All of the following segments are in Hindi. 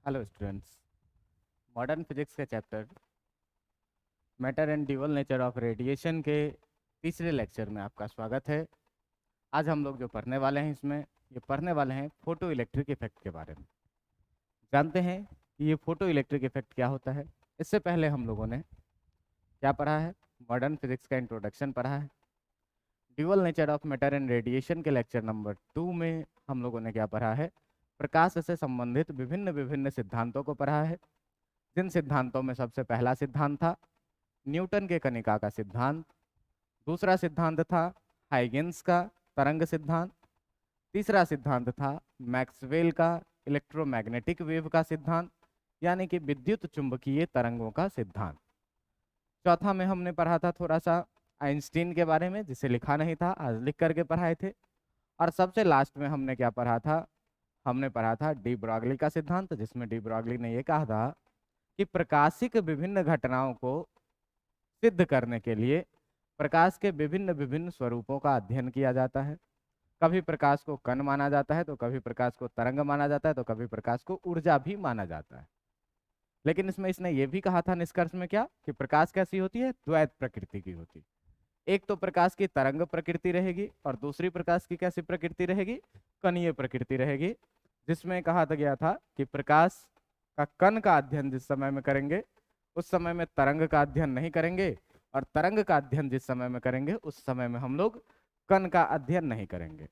Hello students. मॉडर्न फिजिक्स के chapter matter and dual nature of radiation के तीसरे लेक्चर में आपका स्वागत है। आज हम लोग जो पढ़ने वाले हैं इसमें ये पढ़ने वाले हैं फोटो इलेक्ट्रिक इफेक्ट के बारे में। जानते हैं कि ये फोटो इलेक्ट्रिक इफेक्ट क्या होता है। इससे पहले हम लोगों ने क्या पढ़ा है, मॉडर्न फिजिक्स का इंट्रोडक्शन पढ़ा है। Dual nature of matter and radiation के लेक्चर नंबर 2 में हम लोगों ने क्या पढ़ा है, प्रकाश से संबंधित विभिन्न विभिन्न सिद्धांतों को पढ़ा है। जिन सिद्धांतों में सबसे पहला सिद्धांत था न्यूटन के कणिका का सिद्धांत, दूसरा सिद्धांत था हाइगेंस का तरंग सिद्धांत, तीसरा सिद्धांत था मैक्सवेल का इलेक्ट्रोमैग्नेटिक वेव का सिद्धांत यानी कि विद्युत चुंबकीय तरंगों का सिद्धांत। चौथा में हमने पढ़ा था थोड़ा सा आइंस्टीन के बारे में, जिसे लिखा नहीं था, आज लिख करके पढ़ाए थे। और सबसे लास्ट में हमने क्या पढ़ा था, हमने पढ़ा था डी ब्रॉगली का सिद्धांत, जिसमें डी ब्रॉगली ने यह कहा था कि प्रकाशिक विभिन्न घटनाओं को सिद्ध करने के लिए प्रकाश के विभिन्न विभिन्न स्वरूपों का अध्ययन किया जाता है। कभी प्रकाश को कण माना जाता है, तो कभी प्रकाश को तरंग माना जाता है, तो कभी प्रकाश को ऊर्जा भी माना जाता है। लेकिन इसमें इसने ये भी कहा था निष्कर्ष में क्या, कि प्रकाश कैसी होती है, द्वैत प्रकृति की होती है। एक तो प्रकाश की तरंग प्रकृति रहेगी और दूसरी प्रकाश की कैसी प्रकृति रहेगी, कणीय प्रकृति रहेगी। जिसमें कहा गया था कि प्रकाश का कण का अध्ययन जिस समय में करेंगे उस समय में तरंग का अध्ययन नहीं करेंगे, और तरंग का अध्ययन जिस समय में करेंगे उस समय में हम लोग कण का अध्ययन नहीं करेंगे।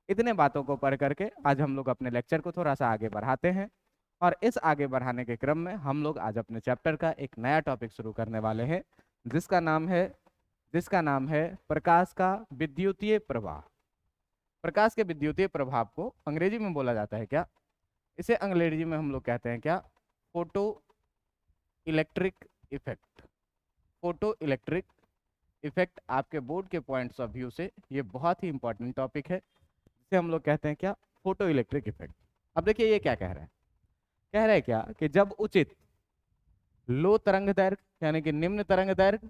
इतने बातों को पढ़ करके आज हम लोग अपने लेक्चर को थोड़ा सा आगे बढ़ाते हैं। और इस आगे बढ़ाने के क्रम में हम लोग आज अपने चैप्टर का एक नया टॉपिक शुरू करने वाले हैं, जिसका नाम है प्रकाश का विद्युतीय प्रवाह। प्रकाश के विद्युतीय प्रभाव को अंग्रेजी में बोला जाता है क्या, इसे अंग्रेजी में हम लोग कहते हैं क्या, photo electric effect. Photo electric effect आपके बोर्ड के पॉइंट्स ऑफ व्यू से ये बहुत ही इंपॉर्टेंट टॉपिक है, जिसे हम लोग कहते हैं क्या, फोटो इलेक्ट्रिक इफेक्ट। अब देखिए ये क्या कह रहा है, कह रहा है क्या कि जब उचित लो तरंग दैर्घ्य यानी कि निम्न तरंग दैर्घ्य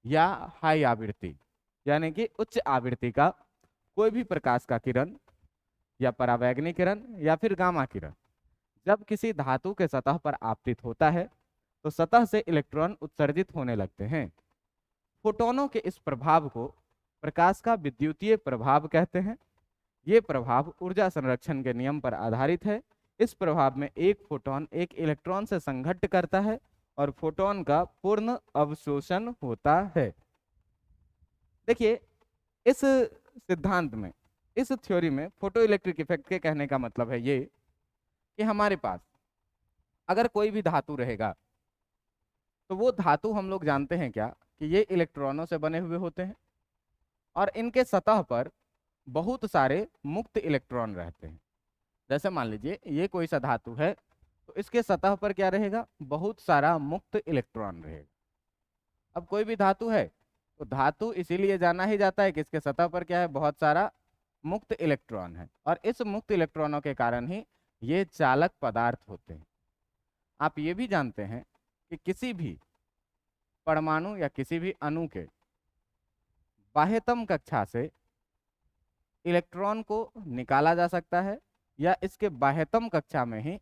या हाई आवृत्ति यानी कि उच्च आवृत्ति का कोई भी प्रकाश का किरण या परावैंगनी किरण या फिर गामा किरण जब किसी धातु के सतह पर आपतित होता है तो सतह से इलेक्ट्रॉन उत्सर्जित होने लगते हैं। फोटोनों के इस प्रभाव को प्रकाश का विद्युतीय प्रभाव कहते हैं। ये प्रभाव ऊर्जा संरक्षण के नियम पर आधारित है। इस प्रभाव में एक फोटोन एक इलेक्ट्रॉन से संघट्ट करता है और फोटोन का पूर्ण अवशोषण होता है। देखिए इस सिद्धांत में, इस थ्योरी में फोटो इलेक्ट्रिक इफेक्ट के कहने का मतलब है ये कि हमारे पास अगर कोई भी धातु रहेगा तो वो धातु हम लोग जानते हैं क्या कि ये इलेक्ट्रॉनों से बने हुए होते हैं और इनके सतह पर बहुत सारे मुक्त इलेक्ट्रॉन रहते हैं। जैसे मान लीजिए ये कोई सा धातु है तो इसके सतह पर क्या रहेगा, बहुत सारा मुक्त इलेक्ट्रॉन रहेगा। अब कोई भी धातु है तो धातु इसीलिए जाना ही जाता है कि इसके सतह पर क्या है, बहुत सारा मुक्त इलेक्ट्रॉन है, और इस मुक्त इलेक्ट्रॉनों के कारण ही ये चालक पदार्थ होते हैं। आप ये भी जानते हैं कि किसी भी परमाणु या किसी भी अणु के बाह्यतम कक्षा से इलेक्ट्रॉन को निकाला जा सकता है या इसके बाह्यतम कक्षा में ही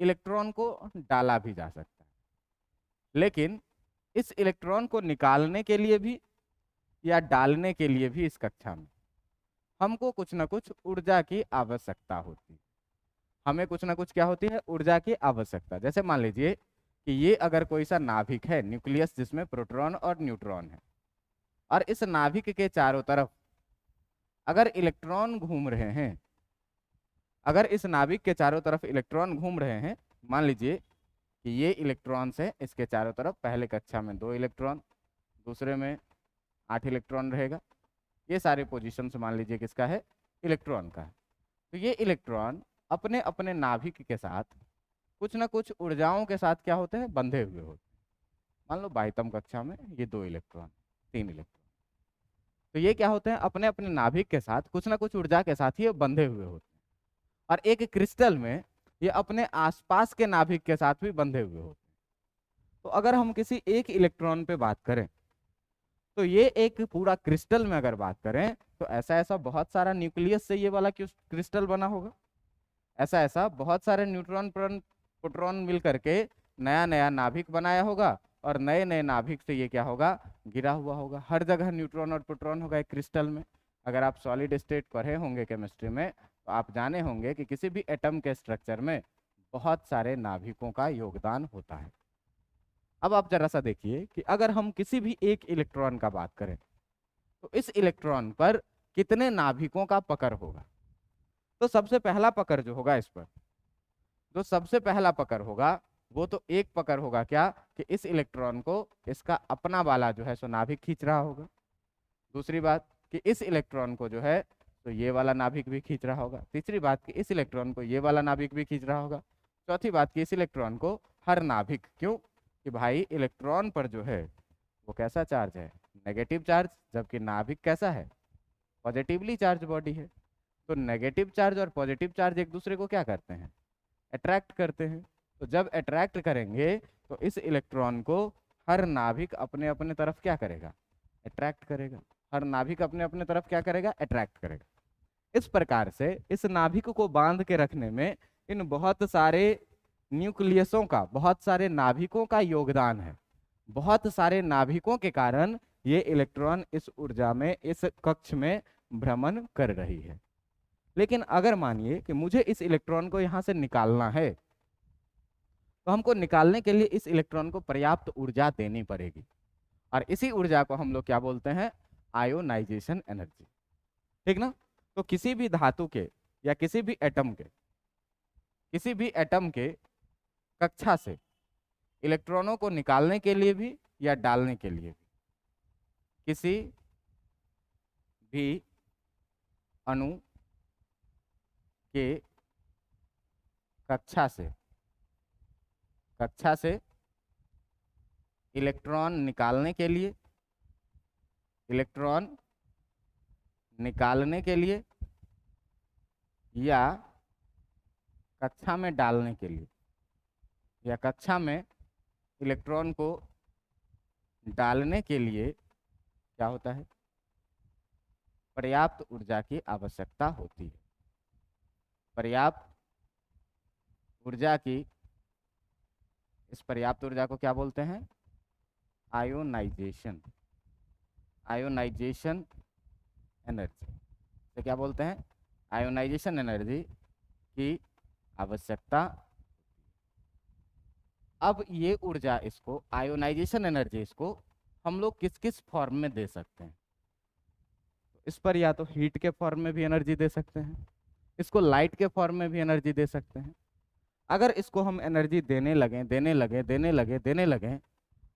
इलेक्ट्रॉन को डाला भी जा सकता है। लेकिन इस इलेक्ट्रॉन को निकालने के लिए भी या डालने के लिए भी इस कक्षा में हमको कुछ ना कुछ ऊर्जा की आवश्यकता होती है। हमें कुछ ना कुछ क्या होती है, ऊर्जा की आवश्यकता। जैसे मान लीजिए कि ये अगर कोई सा नाभिक है, न्यूक्लियस, जिसमें प्रोटॉन और न्यूट्रॉन है, और इस नाभिक के चारों तरफ अगर इलेक्ट्रॉन घूम रहे हैं, अगर इस नाभिक के चारों तरफ इलेक्ट्रॉन घूम रहे हैं, मान लीजिए कि ये इलेक्ट्रॉन्स है इसके चारों तरफ, पहले कक्षा में 2 इलेक्ट्रॉन, दूसरे में 8 इलेक्ट्रॉन रहेगा। ये सारे पोजीशंस मान लीजिए किसका है, इलेक्ट्रॉन का है। तो ये इलेक्ट्रॉन अपने अपने नाभिक के साथ कुछ ना कुछ ऊर्जाओं के साथ क्या होते हैं, बंधे हुए होते हैं। मान लो बाह्यतम कक्षा में ये 2 इलेक्ट्रॉन, 3 इलेक्ट्रॉन, तो ये क्या होते हैं, अपने अपने नाभिक के साथ कुछ ना कुछ ऊर्जा के साथ ये बंधे हुए होते हैं। और एक क्रिस्टल में ये अपने आसपास के नाभिक के साथ भी बंधे हुए होते हैं। तो अगर हम किसी एक इलेक्ट्रॉन पे बात करें तो ये एक पूरा क्रिस्टल में अगर बात करें तो ऐसा ऐसा बहुत सारा न्यूक्लियस से ये वाला क्रिस्टल बना होगा, ऐसा ऐसा बहुत सारे न्यूट्रॉन प्रोटॉन मिल करके नया नया नाभिक बनाया होगा और नए नए नाभिक से ये क्या होगा, गिरा हुआ होगा। हर जगह न्यूट्रॉन और प्रोटॉन होगा एक क्रिस्टल में। अगर आप सॉलिड स्टेट पढ़े होंगे केमिस्ट्री में तो आप जाने होंगे कि किसी भी एटम के स्ट्रक्चर में बहुत सारे नाभिकों का योगदान होता है। अब आप जरा सा देखिए कि अगर हम किसी भी एक इलेक्ट्रॉन का बात करें तो इस इलेक्ट्रॉन पर कितने नाभिकों का पकड़ होगा। तो सबसे पहला पकड़ जो होगा इस पर, जो सबसे पहला पकड़ होगा वो तो एक पकड़ होगा क्या, कि इस इलेक्ट्रॉन को इसका अपना वाला जो है सो नाभिक खींच रहा होगा। दूसरी बात कि इस इलेक्ट्रॉन को जो है तो ये वाला नाभिक भी खींच रहा होगा। तीसरी बात कि इस इलेक्ट्रॉन को ये वाला नाभिक भी खींच रहा होगा। चौथी बात कि इस इलेक्ट्रॉन को हर नाभिक, क्यों कि भाई इलेक्ट्रॉन पर जो है वो कैसा चार्ज है, नेगेटिव चार्ज, जबकि नाभिक कैसा है, पॉजिटिवली चार्ज बॉडी है। तो नेगेटिव चार्ज और पॉजिटिव चार्ज एक दूसरे को क्या करते हैं, अट्रैक्ट करते हैं। तो जब अट्रैक्ट करेंगे तो इस इलेक्ट्रॉन को हर नाभिक अपने अपने तरफ क्या करेगा, अट्रैक्ट करेगा। हर नाभिक अपने अपने तरफ क्या करेगा, अट्रैक्ट करेगा। इस प्रकार से इस नाभिक को बांध के रखने में इन बहुत सारे न्यूक्लियसों का, बहुत सारे नाभिकों का योगदान है। बहुत सारे नाभिकों के कारण ये इलेक्ट्रॉन इस ऊर्जा में, इस कक्ष में भ्रमण कर रही है। लेकिन अगर मानिए कि मुझे इस इलेक्ट्रॉन को यहां से निकालना है तो हमको निकालने के लिए इस इलेक्ट्रॉन को पर्याप्त ऊर्जा देनी पड़ेगी और इसी ऊर्जा को हम लोग क्या बोलते हैं, आयोनाइजेशन एनर्जी। ठीक ना। तो किसी भी धातु के या किसी भी एटम के कक्षा से इलेक्ट्रॉनों को निकालने के लिए भी या डालने के लिए भी किसी भी अणु के कक्षा से इलेक्ट्रॉन निकालने के लिए या कक्षा में डालने के लिए, या कक्षा में इलेक्ट्रॉन को डालने के लिए क्या होता है, पर्याप्त ऊर्जा की आवश्यकता होती है। पर्याप्त ऊर्जा की, इस पर्याप्त ऊर्जा को क्या बोलते हैं, आयोनाइजेशन एनर्जी। तो क्या बोलते हैं, आयोनाइजेशन एनर्जी की आवश्यकता। अब ये ऊर्जा, इसको आयोनाइजेशन एनर्जी, इसको हम लोग किस किस फॉर्म में दे सकते हैं। इस पर या तो हीट के फॉर्म में भी एनर्जी दे सकते हैं, इसको लाइट के फॉर्म में भी एनर्जी दे सकते हैं। अगर इसको हम एनर्जी देने लगें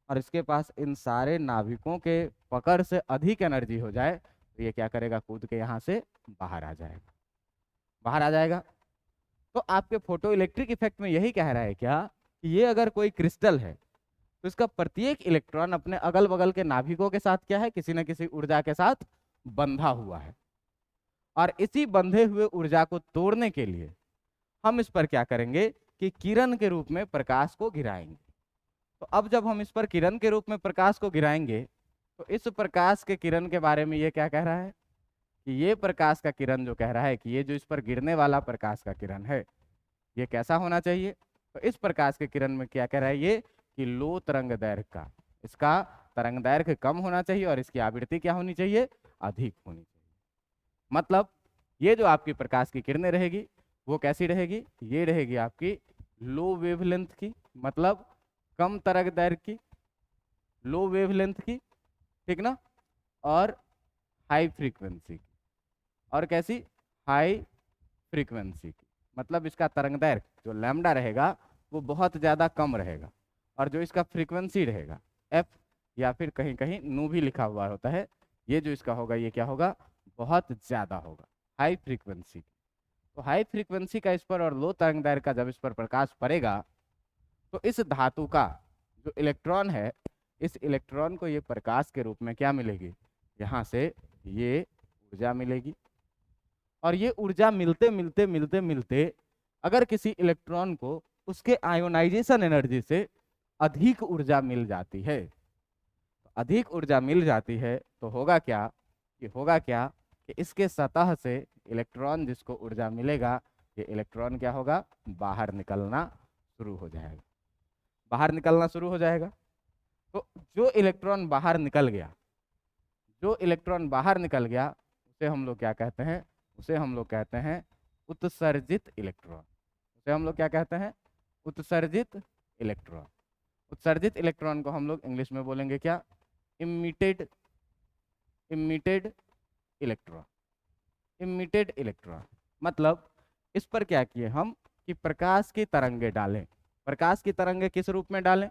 और इसके पास इन सारे नाभिकों के पकड़ से अधिक एनर्जी हो जाए तो ये क्या करेगा, कूद के यहाँ से बाहर आ जाएगा। तो आपके फोटो इलेक्ट्रिक इफेक्ट में यही कह रहा है क्या कि ये अगर कोई क्रिस्टल है तो इसका प्रत्येक इलेक्ट्रॉन अपने अगल बगल के नाभिकों के साथ क्या है, किसी न किसी ऊर्जा के साथ बंधा हुआ है। और इसी बंधे हुए ऊर्जा को तोड़ने के लिए हम इस पर क्या करेंगे कि किरण के रूप में प्रकाश को गिराएंगे। तो अब जब हम इस पर किरण के रूप में प्रकाश को गिराएंगे तो इस प्रकाश के किरण के बारे में ये क्या कह रहा है कि ये प्रकाश का किरण जो कह रहा है कि ये जो इस पर गिरने वाला प्रकाश का किरण है ये कैसा होना चाहिए। तो इस प्रकाश के किरण में क्या कह रहा है ये कि लो तरंग दैर्घ्य का, इसका तरंग दैर्घ्य कम होना चाहिए और इसकी आवृत्ति क्या होनी चाहिए, अधिक होनी चाहिए। मतलब ये जो आपकी प्रकाश की किरणें रहेगी वो कैसी रहेगी, ये रहेगी आपकी लो वेवलेंथ की, मतलब कम तरंग दैर्घ्य की, लो वेवलेंथ की, ठीक ना, और हाई फ्रीक्वेंसी की। और कैसी, हाई फ्रीक्वेंसी की, मतलब इसका तरंग दैर्घ्य जो लैम्डा रहेगा वो बहुत ज़्यादा कम रहेगा और जो इसका फ्रीक्वेंसी रहेगा एफ, या फिर कहीं कहीं नू भी लिखा हुआ होता है, ये जो इसका होगा ये क्या होगा, बहुत ज़्यादा होगा, हाई फ्रीक्वेंसी। तो हाई फ्रीक्वेंसी का इस पर और लो तरंग दैर्घ्य का जब इस पर प्रकाश पड़ेगा तो इस धातु का जो इलेक्ट्रॉन है, इस इलेक्ट्रॉन को ये प्रकाश के रूप में क्या मिलेगी, यहाँ से ये ऊर्जा मिलेगी। और ये ऊर्जा मिलते अगर किसी इलेक्ट्रॉन को उसके आयोनाइजेशन एनर्जी से अधिक ऊर्जा मिल जाती है, तो अधिक ऊर्जा मिल जाती है तो होगा क्या कि इसके सतह से इलेक्ट्रॉन जिसको ऊर्जा मिलेगा, ये इलेक्ट्रॉन क्या होगा, बाहर निकलना शुरू हो जाएगा, बाहर निकलना शुरू हो जाएगा। तो जो इलेक्ट्रॉन बाहर निकल गया, जो इलेक्ट्रॉन बाहर निकल गया, उसे हम लोग क्या कहते हैं, उसे हम लोग कहते हैं उत्सर्जित इलेक्ट्रॉन। उसे हम लोग क्या कहते हैं, उत्सर्जित इलेक्ट्रॉन। उत्सर्जित इलेक्ट्रॉन को हम लोग इंग्लिश में बोलेंगे क्या, emitted, emitted electron, emitted electron. मतलब इस पर क्या किए हम कि प्रकाश की तरंगे डालें। प्रकाश की तरंगे किस रूप में डालें,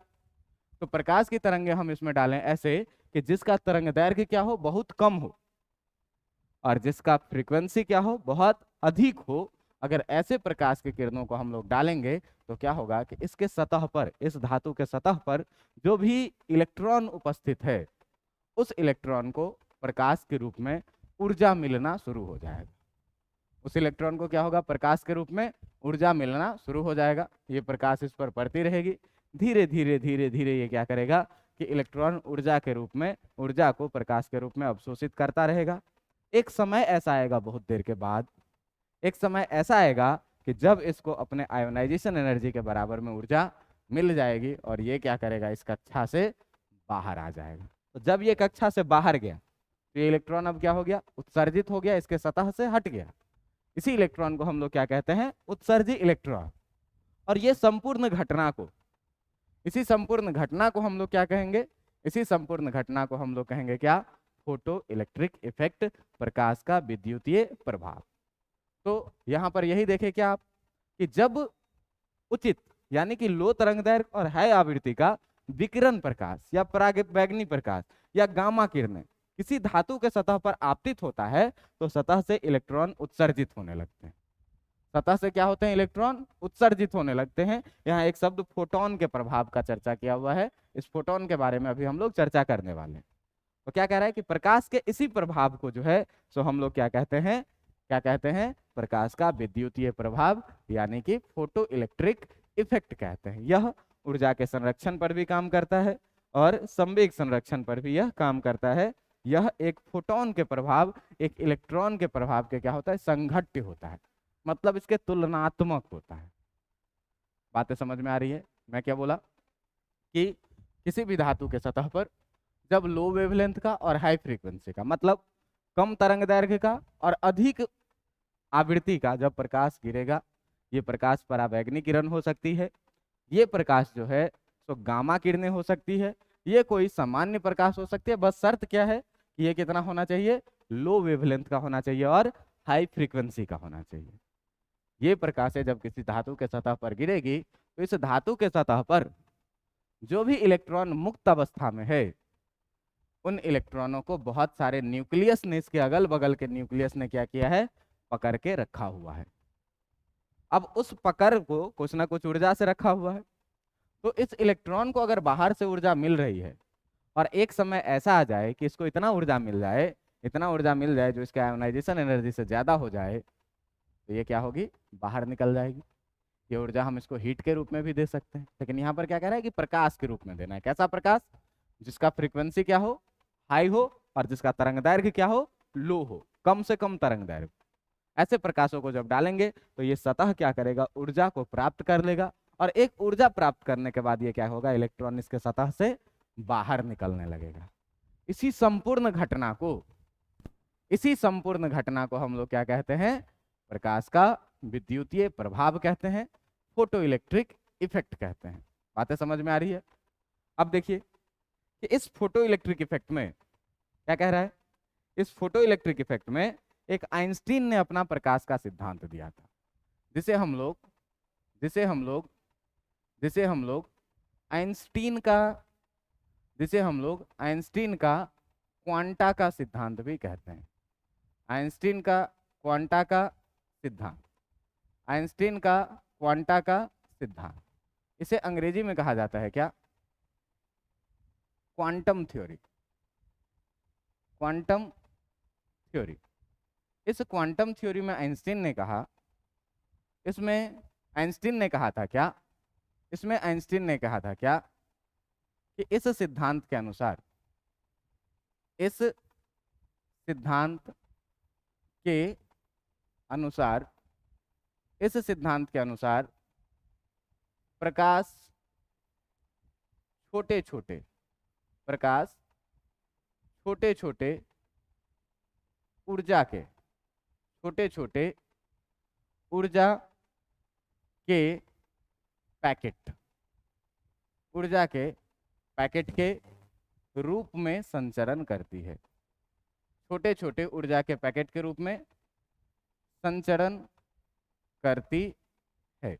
तो प्रकाश की तरंगे हम इसमें डालें ऐसे कि जिसका तरंग दैर्घ्य क्या हो, बहुत कम हो, और जिसका फ्रीक्वेंसी क्या हो, बहुत अधिक हो। अगर ऐसे प्रकाश की किरणों को हम लोग डालेंगे तो क्या होगा कि इसके सतह पर, इस धातु के सतह पर जो भी इलेक्ट्रॉन उपस्थित है, उस इलेक्ट्रॉन को प्रकाश के रूप में ऊर्जा मिलना शुरू हो जाएगा। उस इलेक्ट्रॉन को क्या होगा, प्रकाश के रूप में ऊर्जा मिलना शुरू हो जाएगा। ये प्रकाश इस पर पड़ती रहेगी, धीरे धीरे धीरे धीरे ये क्या करेगा कि इलेक्ट्रॉन ऊर्जा के रूप में, ऊर्जा को प्रकाश के रूप में अवशोषित करता रहेगा। एक समय ऐसा आएगा, बहुत देर के बाद एक समय ऐसा आएगा कि जब इसको अपने आयोनाइजेशन एनर्जी के बराबर में ऊर्जा मिल जाएगी और ये क्या करेगा, इस कक्षा से बाहर आ जाएगा। तो जब ये कक्षा से बाहर गया तो ये इलेक्ट्रॉन अब क्या हो गया, उत्सर्जित हो गया, इसके सतह से हट गया। इसी इलेक्ट्रॉन को हम लोग क्या कहते हैं, उत्सर्जित इलेक्ट्रॉन। और ये संपूर्ण घटना को, इसी संपूर्ण घटना को हम लोग क्या कहेंगे, इसी संपूर्ण घटना को हम लोग कहेंगे क्या, फोटो इलेक्ट्रिक इफेक्ट, प्रकाश का विद्युतीय प्रभाव। तो यहाँ पर यही देखें क्या आप कि जब उचित यानी कि लो तरंगदैर्घ्य और हाई आवृत्ति का विकिरण प्रकाश या पराबैंगनी प्रकाश या गामा किरणें किसी धातु के सतह पर आपतित होता है तो सतह से इलेक्ट्रॉन उत्सर्जित होने लगते हैं। सतह से क्या होते हैं, इलेक्ट्रॉन उत्सर्जित होने लगते हैं। यहाँ एक शब्द फोटोन के प्रभाव का चर्चा किया हुआ है, इस फोटोन के बारे में अभी हम लोग चर्चा करने वाले हैं। तो क्या कह रहा है कि प्रकाश के इसी प्रभाव को जो है सो हम लोग क्या कहते हैं, क्या कहते हैं, प्रकाश का विद्युतीय प्रभाव यानी कि फोटो इलेक्ट्रिक इफेक्ट कहते हैं। यह ऊर्जा के संरक्षण पर भी काम करता है और संवेग संरक्षण पर भी यह काम करता है। यह एक फोटोन के प्रभाव, एक इलेक्ट्रॉन के प्रभाव के क्या होता है, संघट्य होता है, मतलब इसके तुलनात्मक होता है। बातें समझ में आ रही है। मैं क्या बोला कि किसी भी धातु के सतह पर जब लो वेवलेंथ का और हाई फ्रीक्वेंसी का, मतलब कम तरंग दैर्घ्य का और अधिक आवृत्ति का जब प्रकाश गिरेगा, ये प्रकाश पराबैंगनी किरण हो सकती है, ये प्रकाश जो है तो गामा किरणें हो सकती है, ये कोई सामान्य प्रकाश हो सकती है। बस शर्त क्या है कि ये कितना होना चाहिए, लो वेवलेंथ का होना चाहिए और हाई फ्रीक्वेंसी का होना चाहिए। ये प्रकाशें जब किसी धातु के सतह पर गिरेगी तो इस धातु के सतह पर जो भी इलेक्ट्रॉन मुक्त अवस्था में है, उन इलेक्ट्रॉनों को बहुत सारे न्यूक्लियस ने, इसके अगल बगल के न्यूक्लियस ने क्या किया है, पकड़ के रखा हुआ है। अब उस पकड़ को कुछ ना कुछ ऊर्जा से रखा हुआ है। तो इस इलेक्ट्रॉन को अगर बाहर से ऊर्जा मिल रही है और एक समय ऐसा आ जाए कि इसको इतना ऊर्जा मिल जाए, इतना ऊर्जा मिल जाए जो इसके आयोनाइजेशन एनर्जी से ज़्यादा हो जाए, तो ये क्या होगी, बाहर निकल जाएगी। ये ऊर्जा हम इसको हीट के रूप में भी दे सकते हैं, लेकिन यहाँ पर क्या कह रहा है कि प्रकाश के रूप में देना है। कैसा प्रकाश, जिसका फ्रीक्वेंसी क्या हो, हाई हो, और जिसका तरंग दैर्घ्य क्या हो, लो हो, कम से कम तरंग दैर्घ्य। ऐसे प्रकाशों को जब डालेंगे तो ये सतह क्या करेगा, ऊर्जा को प्राप्त कर लेगा, और एक ऊर्जा प्राप्त करने के बाद ये क्या होगा, इलेक्ट्रॉन इसके सतह से बाहर निकलने लगेगा। इसी संपूर्ण घटना को, इसी संपूर्ण घटना को हम लोग क्या कहते हैं, प्रकाश का विद्युतीय प्रभाव कहते हैं, फोटो इलेक्ट्रिक इफेक्ट कहते हैं। बातें समझ में आ रही है। अब देखिए कि इस फोटो इलेक्ट्रिक इफेक्ट में क्या कह रहा है, इस फोटो इलेक्ट्रिक इफेक्ट में एक आइंस्टीन ने अपना प्रकाश का सिद्धांत दिया था, जिसे हम लोग जिसे हम लोग जिसे हम लोग आइंस्टीन का जिसे हम लोग आइंस्टीन का क्वांटा का सिद्धांत भी कहते हैं। आइंस्टीन का क्वांटा का सिद्धांत, आइंस्टीन का क्वांटा का सिद्धांत, इसे अंग्रेजी में कहा जाता है क्या, क्वांटम थ्योरी, क्वांटम थ्योरी। इस क्वांटम थ्योरी में आइंस्टीन ने कहा, इसमें आइंस्टीन ने कहा था क्या, इसमें आइंस्टीन ने कहा था क्या कि इस सिद्धांत के अनुसार, इस सिद्धांत के अनुसार, इस सिद्धांत के अनुसार प्रकाश छोटे छोटे प्रकाश छोटे छोटे ऊर्जा के छोटे छोटे ऊर्जा के पैकेट ऊर्जा के पैकेट के रूप में संचरण करती है। छोटे छोटे ऊर्जा के पैकेट के रूप में संचरण करती है।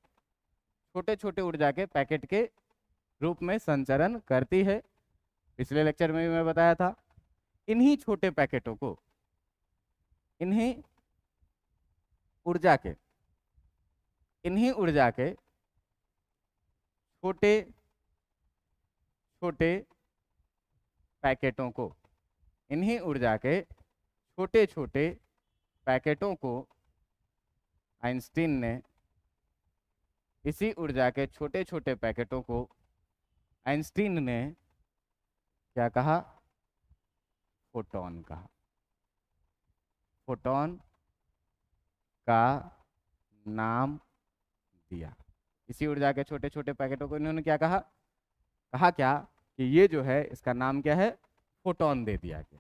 छोटे छोटे ऊर्जा के पैकेट के रूप में संचरण करती है। पिछले लेक्चर में भी मैं बताया था, इन्हीं छोटे पैकेटों को, इन्हीं ऊर्जा के छोटे छोटे पैकेटों को, इन्हीं ऊर्जा के छोटे छोटे पैकेटों को आइंस्टीन ने, इसी ऊर्जा के छोटे छोटे पैकेटों को आइंस्टीन ने क्या कहा? फोटॉन कहा। फोटॉन का नाम दिया। इसी ऊर्जा के छोटे छोटे पैकेटों को इन्होंने क्या कहा? क्या कि ये जो है इसका नाम क्या है? फोटॉन दे दिया गया।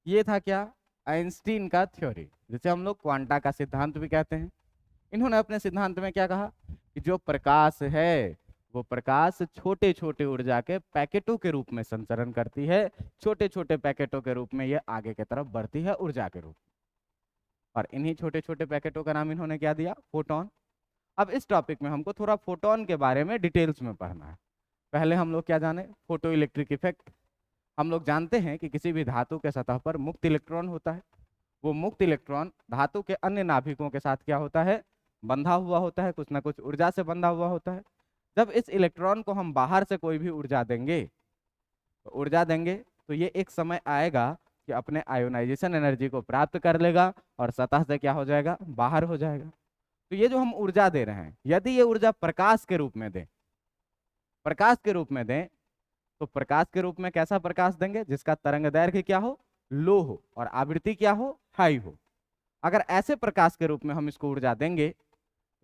ये था क्या? आइंस्टीन का थ्योरी, जिसे हम लोग क्वांटा का सिद्धांत भी कहते हैं। इन्होंने अपने सिद्धांत में क्या कहा कि जो प्रकाश है वो प्रकाश छोटे छोटे ऊर्जा के पैकेटों के रूप में संचरण करती है। छोटे छोटे पैकेटों के रूप में ये आगे की तरफ बढ़ती है ऊर्जा के रूप में, और इन्हीं छोटे छोटे पैकेटों का नाम इन्होंने क्या दिया? फोटॉन। अब इस टॉपिक में हमको थोड़ा फोटॉन के बारे में डिटेल्स में पढ़ना है। पहले हम लोग क्या जाने? Photo electric effect. हम लोग जानते हैं कि किसी भी धातु के सतह पर मुक्त इलेक्ट्रॉन होता है। वो मुक्त इलेक्ट्रॉन धातु के अन्य नाभिकों के साथ क्या होता है? बंधा हुआ होता है, कुछ ना कुछ ऊर्जा से बंधा हुआ होता है। जब इस इलेक्ट्रॉन को हम बाहर से कोई भी ऊर्जा देंगे तो ये एक समय आएगा कि अपने आयोनाइजेशन एनर्जी को प्राप्त कर लेगा और सतह से क्या हो जाएगा? बाहर हो जाएगा। तो ये जो हम ऊर्जा दे रहे हैं, यदि ये ऊर्जा प्रकाश के रूप में दें, तो प्रकाश के रूप में कैसा प्रकाश देंगे? जिसका तरंग दैर्घ्य क्या हो? लो हो, और आवृत्ति क्या हो? हाई हो। अगर ऐसे प्रकाश के रूप में हम इसको ऊर्जा देंगे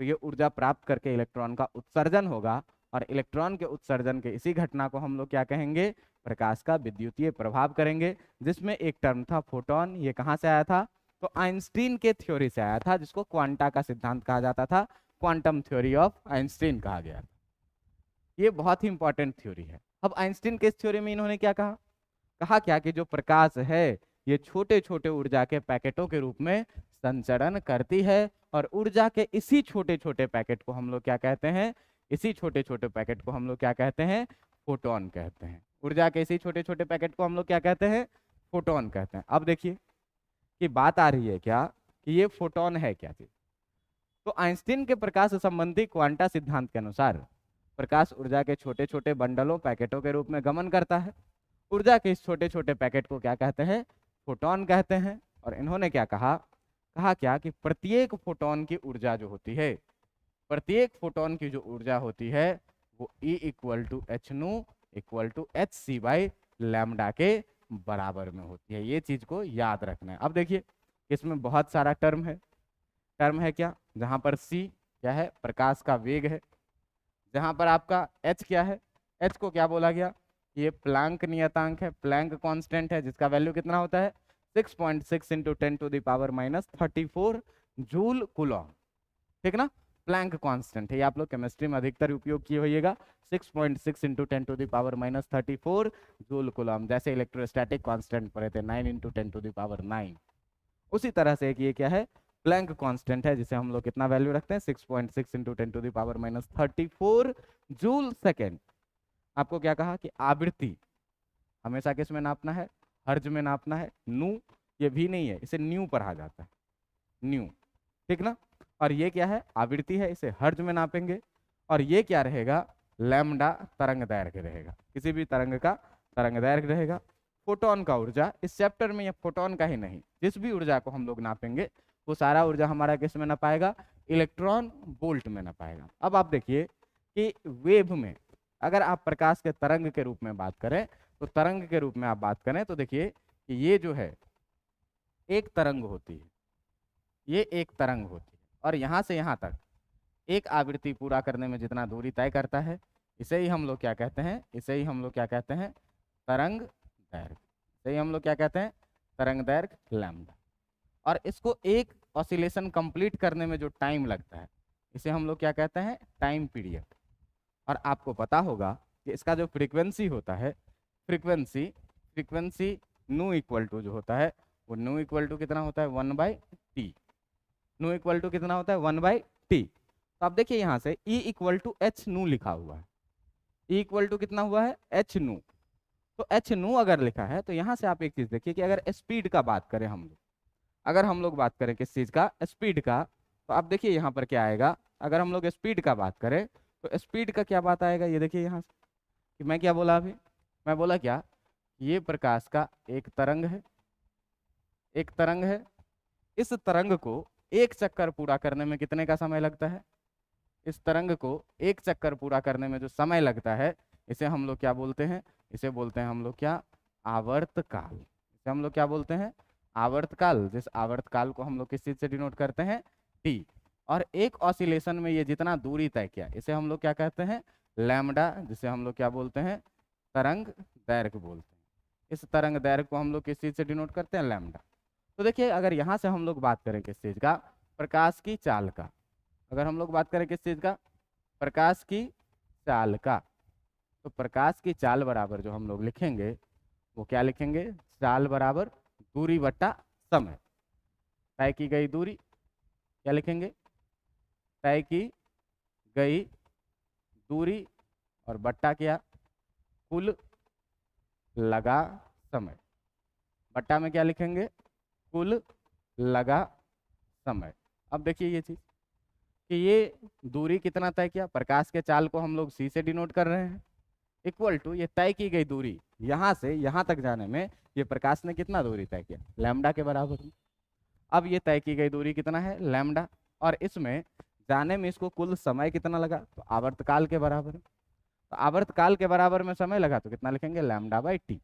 तो ये ऊर्जा प्राप्त करके इलेक्ट्रॉन का उत्सर्जन होगा, और इलेक्ट्रॉन के उत्सर्जन के इसी घटना को हम लोग क्या कहेंगे? प्रकाश का विद्युतीय प्रभाव करेंगे, जिसमें एक टर्म था फोटॉन। ये कहाँ से आया था? तो आइंस्टीन के थ्योरी से आया था, जिसको क्वांटा का सिद्धांत कहा जाता था। क्वांटम थ्योरी ऑफ आइंस्टीन कहा गया था। ये बहुत ही इंपॉर्टेंट थ्योरी है। अब आइंस्टीन के इस थ्योरी में इन्होंने क्या कहा? क्या कि जो प्रकाश है ये छोटे छोटे ऊर्जा के पैकेटों के रूप में संचरण करती है, और ऊर्जा के इसी छोटे छोटे पैकेट को हम लोग क्या कहते हैं? फोटॉन कहते हैं। ऊर्जा के इसी छोटे छोटे पैकेट को हम लोग क्या कहते हैं? फोटॉन कहते हैं। अब देखिए कि बात आ रही है क्या कि ये फोटॉन है क्या चीज? तो आइंस्टीन के प्रकाश संबंधी क्वांटा सिद्धांत के अनुसार प्रकाश ऊर्जा के छोटे छोटे बंडलों, पैकेटों के रूप में गमन करता है। ऊर्जा के इस छोटे छोटे पैकेट को क्या कहते हैं? फोटॉन कहते हैं। और इन्होंने क्या कहा क्या कि प्रत्येक फोटॉन की ऊर्जा जो होती है, प्रत्येक फोटॉन की जो ऊर्जा होती है वो E=hν=hc/λ के बराबर में होती है। ये चीज को याद रखना है। अब देखिए इसमें बहुत सारा टर्म है क्या? जहां पर c क्या है? प्रकाश का वेग है। जहां पर आपका h क्या है? h को क्या बोला गया? ये प्लैंक नियतांक है, प्लैंक कांस्टेंट है, जिसका वैल्यू कितना होता है? 6.6 × 10⁻34 जूल कूलॉम। ठीक ना? प्लैंक कांस्टेंट है, ये आप लोग केमिस्ट्री में अधिकतर उपयोग किए होइएगा। 6.6 × 10⁻34 जूल कूलॉम। जैसे इलेक्ट्रोस्टैटिक कांस्टेंट पढ़े थे 9 × 10⁹, उसी तरह से एक ये क्या है? प्लैंक कांस्टेंट है, जिसे हम लोग कितना वैल्यू रखते हैं? 6.6 × 10⁻34 जूल सेकेंड। आपको क्या कहा कि आवृत्ति हमेशा किस में नापना है? हर्ज में नापना है। नू, ये भी नहीं है, इसे न्यू पढ़ा जाता है, न्यू। ठीक ना? और ये क्या है? आवृत्ति है, इसे हर्ज में नापेंगे। और ये क्या रहेगा? लैम्डा तरंग दैर्घ्य रहेगा। किसी भी तरंग का तरंग दैर्घ्य रहेगा। फोटोन का ऊर्जा इस चैप्टर में, या फोटोन का ही नहीं, जिस भी ऊर्जा को हम लोग नापेंगे वो सारा ऊर्जा हमारा किस में नापाएगा? इलेक्ट्रॉन वोल्ट में नापाएगा। अब आप देखिए कि वेव में अगर आप प्रकाश के तरंग के रूप में बात करें, तो तरंग के रूप में आप बात करें तो देखिए कि ये जो है एक तरंग होती है, ये एक तरंग होती है, और यहाँ से यहाँ तक एक आवृत्ति पूरा करने में जितना दूरी तय करता है, इसे ही हम लोग क्या कहते हैं, इसे ही हम लोग क्या कहते हैं, तरंग दैर्घ्य। इसे ही हम लोग क्या कहते हैं, तरंग दैर्घ्य लैम्डा। और इसको एक ऑसिलेशन कंप्लीट करने में जो टाइम लगता है, इसे हम लोग क्या कहते हैं, टाइम पीरियड। और आपको पता होगा कि इसका जो फ्रीक्वेंसी होता है, फ्रीक्वेंसी फ्रीक्वेंसी नू इक्वल टू जो होता है, वो नू इक्वल टू कितना होता है, 1/t। नू इक्वल टू कितना होता है, 1/t। तो आप देखिए यहाँ से E इक्वल टू एच नू लिखा हुआ है। E इक्वल टू कितना हुआ है, एच नू। तो एच नू अगर लिखा है, तो यहाँ से आप एक चीज देखिए कि अगर स्पीड का बात करें हम लोग, अगर हम लोग बात करें किस चीज का, स्पीड का, तो आप देखिए यहाँ पर क्या आएगा। अगर हम लोग स्पीड का बात करें, तो स्पीड का क्या बात आएगा, ये देखिए यहाँ से कि मैं क्या बोला अभी, मैं बोला क्या, ये प्रकाश का एक तरंग है, एक तरंग है। इस तरंग को एक चक्कर पूरा करने में कितने का समय लगता है, इस तरंग को एक चक्कर पूरा करने में जो समय लगता है, इसे हम लोग क्या बोलते हैं, इसे बोलते हैं हम लोग क्या, आवर्तकाल। इसे हम लोग क्या बोलते हैं, आवर्तकाल। जिस आवर्तकाल को हम लोग किस चीज से डिनोट करते हैं, टी। और एक ऑसिलेशन में ये जितना दूरी तय किया, इसे हम लोग क्या कहते हैं, लैम्डा, जिसे हम लोग क्या बोलते हैं, तरंग दैर्घ्य बोलते हैं। इस तरंग दैर्घ्य को हम लोग किस चीज से डिनोट करते हैं, लैम्डा। तो देखिए अगर यहाँ से हम लोग बात करें किस चीज का, प्रकाश की चाल का, अगर हम लोग बात करें किस चीज का, प्रकाश की चाल का, तो प्रकाश की चाल बराबर जो हम लोग लिखेंगे, वो क्या लिखेंगे, चाल बराबर दूरी बट्टा समय। तय की गई दूरी क्या लिखेंगे, तय की गई दूरी, और बट्टा क्या, कुल लगा समय। बट्टा में क्या लिखेंगे, कुल लगा समय। अब देखिए ये चीज कि ये दूरी कितना तय किया, प्रकाश के चाल को हम लोग सी से डिनोट कर रहे हैं, इक्वल टू ये तय की गई दूरी, यहाँ से यहाँ तक जाने में ये प्रकाश ने कितना दूरी तय किया, लैम्डा के बराबर में। अब ये तय की गई दूरी कितना है, लैम्डा, और इसमें जाने में इसको कुल समय कितना लगा, तो आवर्तकाल के बराबर है। तो आवर्तकाल के बराबर में समय लगा तो कितना लिखेंगे, लैम्डा/t।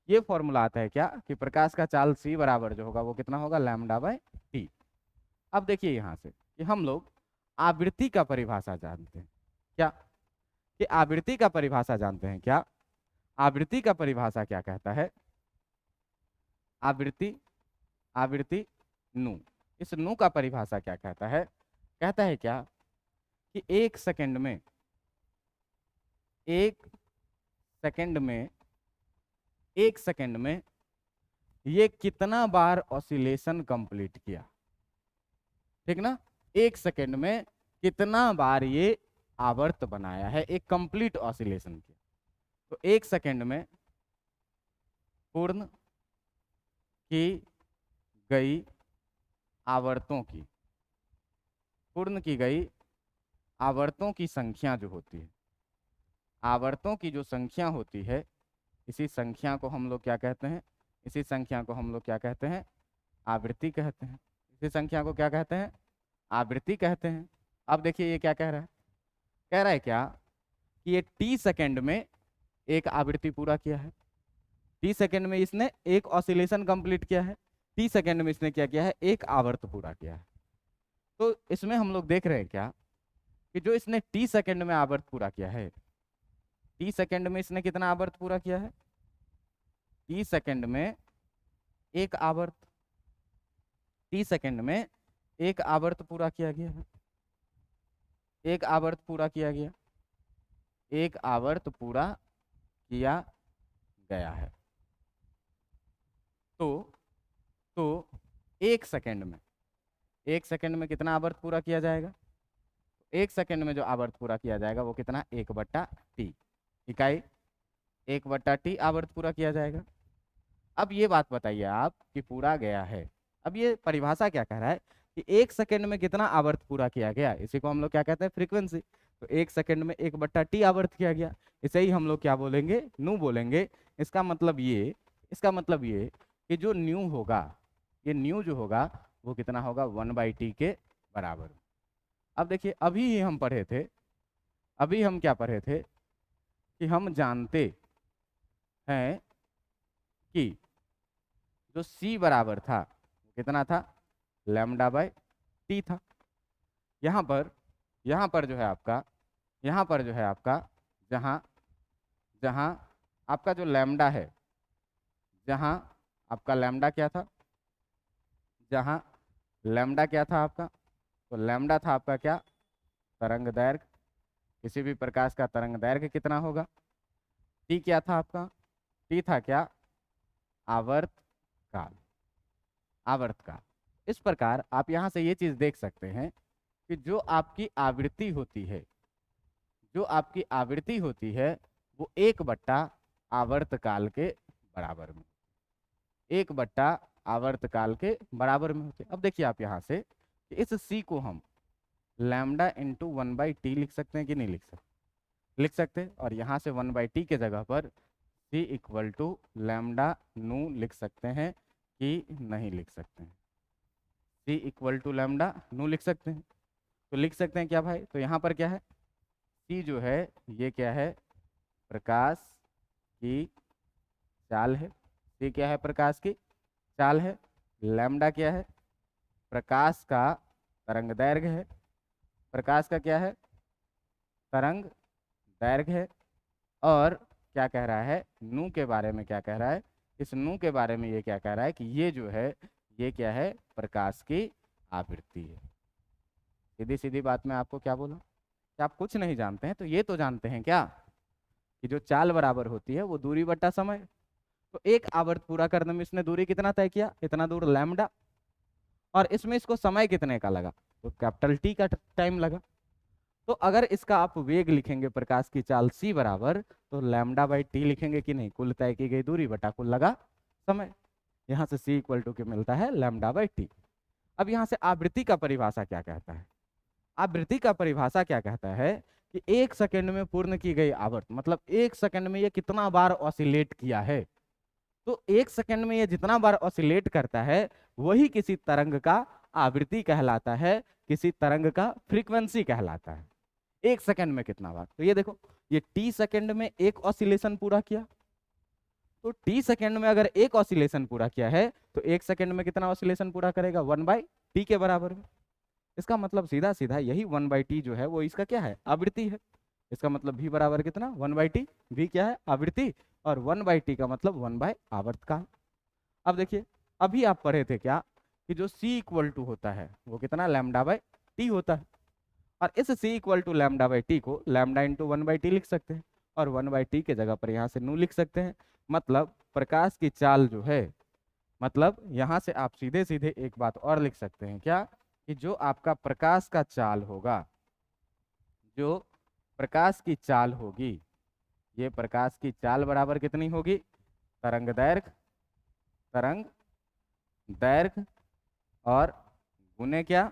ये फॉर्मूला आता है क्या, कि प्रकाश का चाल c बराबर जो होगा वो कितना होगा, लैम्डा/t। अब देखिए यहाँ से कि हम लोग आवृत्ति का परिभाषा जानते हैं क्या, कि आवृत्ति का परिभाषा जानते हैं क्या, आवृत्ति का परिभाषा क्या कहता है, आवृत्ति आवृत्ति नू। इस नू का परिभाषा क्या कहता है क्या, कि एक सेकंड में, एक सेकंड में, एक सेकंड में ये कितना बार ऑसिलेशन कंप्लीट किया, ठीक ना, एक सेकंड में कितना बार ये आवर्त बनाया है, एक कंप्लीट ऑसिलेशन किया। तो एक सेकंड में पूर्ण की गई आवर्तों की, पूर्ण की गई आवर्तों की संख्या जो होती है, आवर्तों की जो संख्या होती है, इसी संख्या को हम लोग क्या कहते हैं, इसी संख्या को हम लोग क्या कहते हैं, आवृत्ति कहते हैं। इसी संख्या को क्या कहते हैं, आवृत्ति कहते हैं। अब देखिए ये क्या कह रहा है, कह रहा है क्या, कि ये टी सेकंड में एक आवृत्ति पूरा किया है, टी सेकंड में इसने एक ऑसिलेशन कंप्लीट किया है, टी सेकंड में इसने क्या किया है, एक आवर्त पूरा किया है। तो इसमें हम लोग देख रहे हैं क्या, कि जो इसने टी सेकंड में आवर्त पूरा किया है, टी सेकंड में इसने कितना आवर्त पूरा किया है, टी सेकंड में एक आवर्त, टी सेकंड में एक आवर्त पूरा किया गया है, एक आवर्त पूरा किया गया, एक आवर्त पूरा किया गया है। तो तो एक सेकंड में, एक सेकंड में कितना आवर्त पूरा किया जाएगा, एक सेकंड में जो आवर्त पूरा किया जाएगा वो कितना, 1/t इकाई, 1/t आवर्त पूरा किया जाएगा। अब ये बात बताइए आप कि पूरा गया है, अब ये परिभाषा क्या कह रहा है, कि एक सेकंड में कितना आवर्त पूरा किया गया, इसी को हम लोग क्या कहते हैं, फ्रीक्वेंसी। तो एक सेकंड में 1/t आवर्त किया गया, इसे ही हम लोग क्या बोलेंगे, नू बोलेंगे। इसका मतलब ये, इसका मतलब ये कि जो न्यू होगा, ये न्यू जो होगा वो कितना होगा, 1/t के बराबर। अब देखिए अभी ही हम पढ़े थे, अभी हम क्या पढ़े थे, कि हम जानते हैं कि जो c बराबर था कितना था, लैम्डा/t था। यहाँ पर यहाँ पर जो है आपका, यहाँ पर जो है आपका, जहाँ जहाँ आपका जो लैम्डा है, जहाँ आपका लैम्डा क्या था, जहाँ लैम्डा क्या था आपका, तो लैम्डा था आपका क्या, तरंग दैर्घ्य। किसी भी प्रकाश का तरंग दैर्घ्य कितना होगा, टी क्या था आपका, टी था क्या, आवर्त काल, आवर्त काल। इस प्रकार आप यहाँ से ये चीज देख सकते हैं कि जो आपकी आवृत्ति होती है, जो आपकी आवृत्ति होती है वो 1/, आवर्त काल के बराबर में, 1/, आवर्त काल के बराबर में होती है। अब देखिए आप यहाँ से कि इस सी को हम लैम्डा इंटू 1/t लिख सकते हैं कि नहीं लिख सकते, लिख सकते हैं। और यहाँ से 1/t के जगह पर सी इक्वल टू लैम्डा नू लिख सकते हैं कि नहीं लिख सकते हैं, सी इक्वल टू लैम्डा नू लिख सकते हैं। तो लिख सकते हैं क्या भाई, तो यहाँ पर क्या है, सी जो है ये क्या है, प्रकाश की चाल है। सी क्या है, प्रकाश की चाल है। लैम्डा क्या है, प्रकाश का तरंग दैर्घ्य है। प्रकाश का क्या है, तरंग दैर्घ्य है। और क्या कह रहा है, नू के बारे में क्या कह रहा है, इस नू के बारे में ये क्या कह रहा है कि ये जो है ये क्या है, प्रकाश की आवृत्ति है। सीधी सीधी बात में आपको क्या बोला कि आप कुछ नहीं जानते हैं तो ये तो जानते हैं क्या कि जो चाल बराबर होती है वो दूरी बट्टा समय। तो एक आवर्त पूरा करने में इसने दूरी कितना तय किया, इतना दूर लैम्डा, और इसमें इसको समय कितने का लगा, तो कैपिटल टी का टाइम लगा। तो अगर इसका आप वेग लिखेंगे प्रकाश की चाल c बराबर, तो λ/t लिखेंगे कि नहीं, कुल तय की गई दूरी बटा कुल लगा समय। यहाँ से c इक्वल टू के मिलता है λ/t। अब यहाँ से आवृत्ति का परिभाषा क्या कहता है, आवृत्ति का परिभाषा क्या कहता है कि 1 सेकंड में पूर्ण की गई आवर्त, मतलब 1 सेकंड में ये कितना बार ऑसिलेट किया है। तो 1 सेकंड में ये जितना बार ऑसिलेट करता है वही किसी तरंग का आवृत्ति कहलाता है, किसी तरंग का फ्रीक्वेंसी कहलाता है। 1 सेकंड में कितना बार, तो ये देखो ये टी सेकंड में एक ऑसिलेशन पूरा किया, तो टी सेकंड में अगर एक ऑसिलेशन पूरा किया है तो 1 सेकंड में कितना ऑसिलेशन पूरा करेगा, 1/t के बराबर में। इसका मतलब सीधा सीधा यही 1/t जो है वो इसका क्या है, आवृत्ति है। इसका मतलब v बराबर कितना, 1/t, v क्या है, आवृत्ति, और 1/t का मतलब 1 आवर्तकाल। अब देखिए अभी आप पढ़े थे क्या कि जो c इक्वल टू होता है वो कितना, λ/t होता है। और इस c इक्वल टू λ/t को लैम्डा इंटू 1/t लिख सकते हैं, और 1/t के जगह पर यहाँ से नू लिख सकते हैं। मतलब प्रकाश की चाल जो है, मतलब यहाँ से आप सीधे सीधे एक बात और लिख सकते हैं क्या कि जो आपका प्रकाश का चाल होगा, जो प्रकाश की चाल होगी, ये प्रकाश की चाल बराबर कितनी होगी, तरंग दैर्घ्य, तरंग दैर्घ्य और गुने क्या,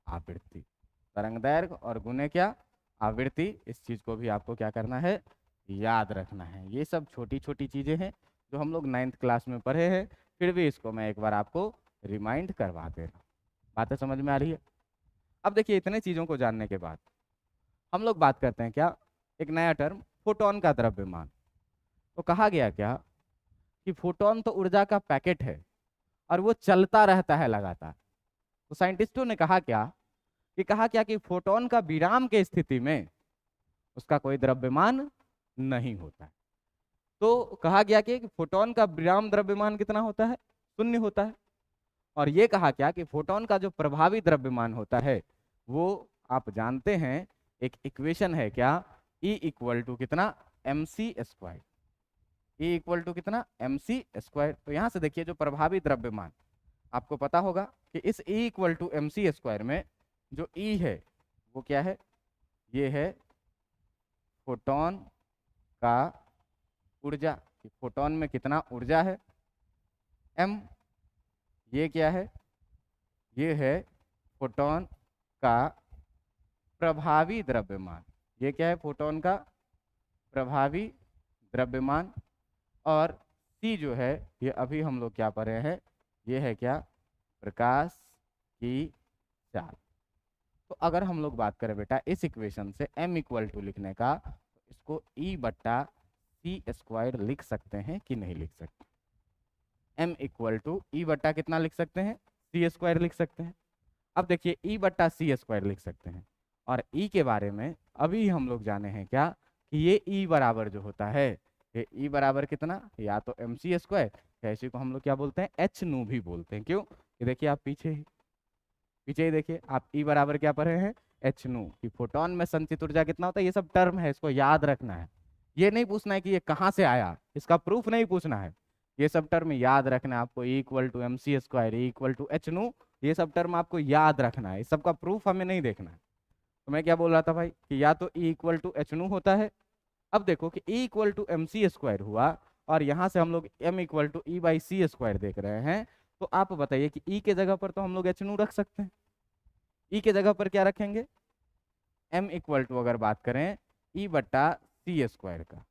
आवृत्ति। तरंग दैर्घ्य और गुने क्या, आवृत्ति। इस चीज को भी आपको क्या करना है, याद रखना है। ये सब छोटी छोटी चीजें हैं जो हम लोग 9th क्लास में पढ़े हैं, फिर भी इसको मैं एक बार आपको रिमाइंड करवा दे रहा हूँ। बातें समझ में आ रही है। अब देखिए इतने चीजों को जानने के बाद हम लोग बात करते हैं क्या, एक नया टर्म, फोटोन का द्रव्यमान। तो कहा गया क्या कि फोटोन तो ऊर्जा का पैकेट है और वो चलता रहता है लगातार। तो साइंटिस्टों ने कहा क्या कि फोटोन का विराम के स्थिति में उसका कोई द्रव्यमान नहीं होता है। तो कहा गया कि फोटोन का विराम द्रव्यमान कितना होता है, 0 होता है। और ये कहा क्या कि फोटोन का जो प्रभावी द्रव्यमान होता है वो आप जानते हैं, एक इक्वेशन है क्या, E इक्वल टू कितना, mc²। E इक्वल टू कितना, mc²। तो यहाँ से देखिए जो प्रभावी द्रव्यमान, आपको पता होगा कि इस E इक्वल टू mc² में जो E है वो क्या है, ये है फोटोन का ऊर्जा, कि फोटोन में कितना ऊर्जा है, m। ये क्या है, ये है फोटोन का प्रभावी द्रव्यमान। ये क्या है, फोटोन का प्रभावी द्रव्यमान। और C जो है ये अभी हम लोग क्या पढ़े हैं, ये है क्या, प्रकाश की चाल। तो अगर हम लोग बात करें बेटा इस इक्वेशन से m इक्वल टू लिखने का, तो इसको E/c² लिख सकते हैं कि नहीं लिख सकते, m इक्वल टू E/ कितना लिख सकते हैं, c² लिख सकते हैं। अब देखिए E/c² लिख सकते हैं और ई के बारे में अभी हम लोग जाने हैं क्या कि ये ई बराबर जो होता है, ये ई बराबर कितना, या तो एम सी स्क्वायर, या इसी को हम लोग क्या बोलते हैं, एच नू भी बोलते हैं। क्यों, ये देखिए आप पीछे ही देखिए आप, ई बराबर क्या पढ़े हैं, एच नू, कि फोटोन में संचित ऊर्जा कितना होता है, ये सब टर्म है, इसको याद रखना है। ये नहीं पूछना है कि ये कहाँ से आया, इसका प्रूफ नहीं पूछना है, ये सब टर्म याद रखना है आपको। E equal to M C square, E equal to H nu, ये सब टर्म आपको याद रखना है, इस सब का प्रूफ हमें नहीं देखना है। तो मैं क्या बोल रहा था भाई कि या तो ई इक्वल टू एच नू होता है। अब देखो कि E equal to M C square हुआ, और यहाँ से हम लोग M equal to E by C square देख रहे हैं, तो आप बताइए कि ई के जगह पर तो हम लोग एच नू रख सकते हैं, ई के जगह पर क्या रखेंगे, एम इक्वल टू अगर बात करें ई बट्टा सी स्क्वायर का,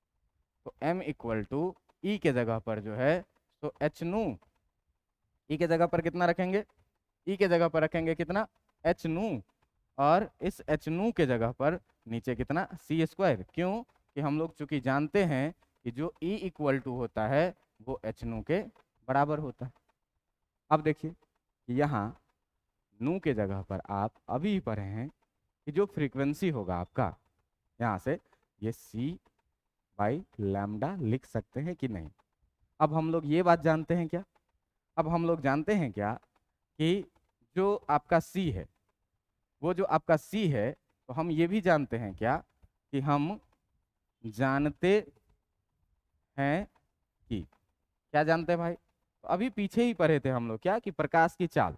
तो एम इक्वल टू ई के जगह पर जो है तो एच नू, ई के जगह पर कितना रखेंगे, ई के जगह पर रखेंगे कितना, एच नू, और इस एच नू के जगह पर नीचे कितना, सी स्क्वायर। क्यों, कि हम लोग चूंकि जानते हैं कि जो ई इक्वल टू होता है वो एच नू के बराबर होता है। अब देखिए यहाँ नू के जगह पर आप अभी पढ़े हैं कि जो फ्रीक्वेंसी होगा आपका, यहाँ से ये सी बाई लैम्डा लिख सकते हैं कि नहीं। अब हम लोग ये बात जानते हैं क्या, अब हम लोग जानते हैं क्या कि जो आपका सी है, वो जो आपका सी है, तो हम ये भी जानते हैं क्या कि हम जानते हैं कि, क्या जानते हैं भाई, तो अभी पीछे ही पढ़े थे हम लोग क्या कि प्रकाश की चाल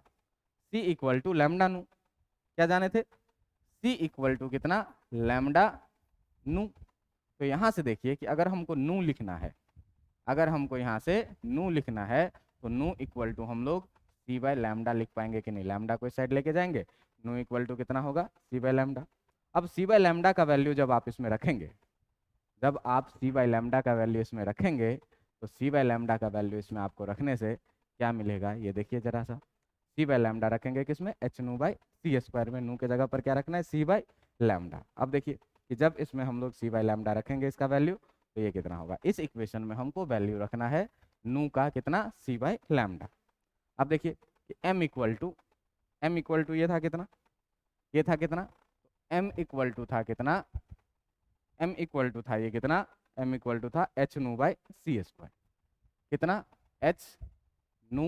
सी इक्वल टू लैम्डा नू, क्या जाने थे, सी इक्वल टू कितना, लैम्डा नू। तो यहाँ से देखिए कि अगर हमको नू लिखना है, अगर हमको यहाँ से नू लिखना है, तो नू इक्वल टू हम लोग सी बाय लैम्डा लिख पाएंगे कि नहीं, लैम्डा को इस साइड लेके जाएंगे, नू इक्वल टू कितना होगा, सी बाय लैम्डा। अब सी बाय लैम्डा का वैल्यू जब आप इसमें रखेंगे, जब आप सी बाय लैम्डा का वैल्यू इसमें रखेंगे, तो सी बाय लैम्डा का वैल्यू इसमें आपको रखने से क्या मिलेगा, ये देखिए जरा सा, सी बाय लैम्डा रखेंगे किसमें, एच नू बाई सी स्क्वायर में, नू के जगह पर क्या रखना है, सी बाय लैम्डा। अब देखिए कि जब इसमें हम लोग सी बाय लैम्डा रखेंगे इसका वैल्यू, तो ये कितना होगा, इस इक्वेशन में हमको वैल्यू रखना है नू का कितना, सी बाय लैम्डा। अब देखिए कि एम इक्वल टू ये था कितना, ये था कितना, एम इक्वल टू था कितना, एम इक्वल टू था ये कितना, एम इक्वल टू था एच नू बाई सी स्क्वायर, कितना, एच नू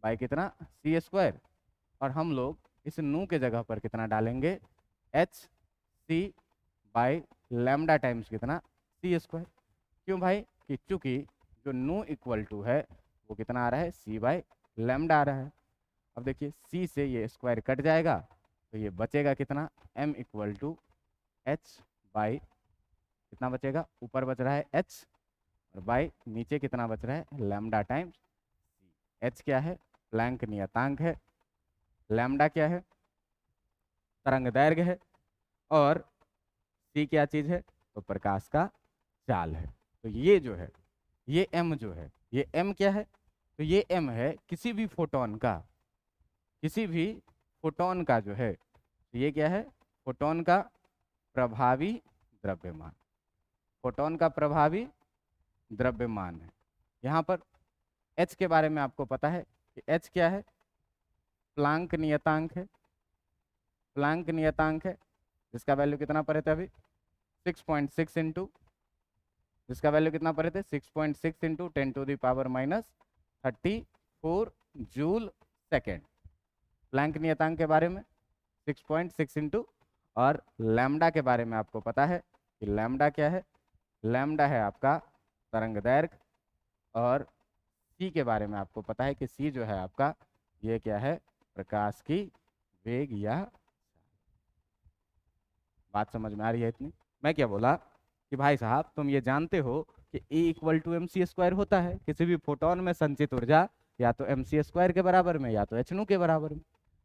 बाई कितना, सी स्क्वायर, और हम लोग इस नू के जगह पर कितना डालेंगे, H C by lambda times कितना, सी स्क्वायर। क्यों भाई, कि चूंकि जो नू इक्वल टू है वो कितना आ रहा है, सी बाई लैम्डा आ रहा है। अब देखिए सी से ये स्क्वायर कट जाएगा, तो ये बचेगा कितना, M equal to H by कितना बचेगा, ऊपर बच रहा है एच, और बाई नीचे कितना बच रहा है, लैम्डा टाइम्स सी। एच क्या है, प्लैंक नियतांक है, लैम्डा क्या है, तरंग दैर्घ्य है, और सी क्या चीज़ है, तो प्रकाश का चाल है। तो ये जो है, ये एम जो है, ये एम क्या है, तो ये एम है किसी भी फोटोन का, किसी भी फोटोन का जो है, तो ये क्या है, फोटोन का प्रभावी द्रव्यमान, फोटोन का प्रभावी द्रव्यमान है। यहाँ पर एच के बारे में आपको पता है कि एच क्या है, प्लांक नियतांक है, प्लांक नियतांक है, जिसका वैल्यू कितना पड़े थे अभी, 6.6 इंटू, जिसका वैल्यू कितना पड़े थे, 6.6 इंटू 10⁻34 जूल सेकेंड। प्लैंक नियतांक के बारे में 6.6 इंटू, और लैम्डा के बारे में आपको पता है कि लैम्डा क्या है, लैम्डा है आपका तरंग दैर्घ्य, और सी के बारे में आपको पता है कि सी जो है आपका, ये क्या है, प्रकाश की वेग या, बात समझ में आ रही है इतनी। मैं क्या बोला कि भाई साहब तुम ये जानते हो कि E equal to M C square होता है, किसी भी फोटोन में संचित ऊर्जा या तो एम सी स्क्वायर के बराबर में या तो एच नू के बराबर में,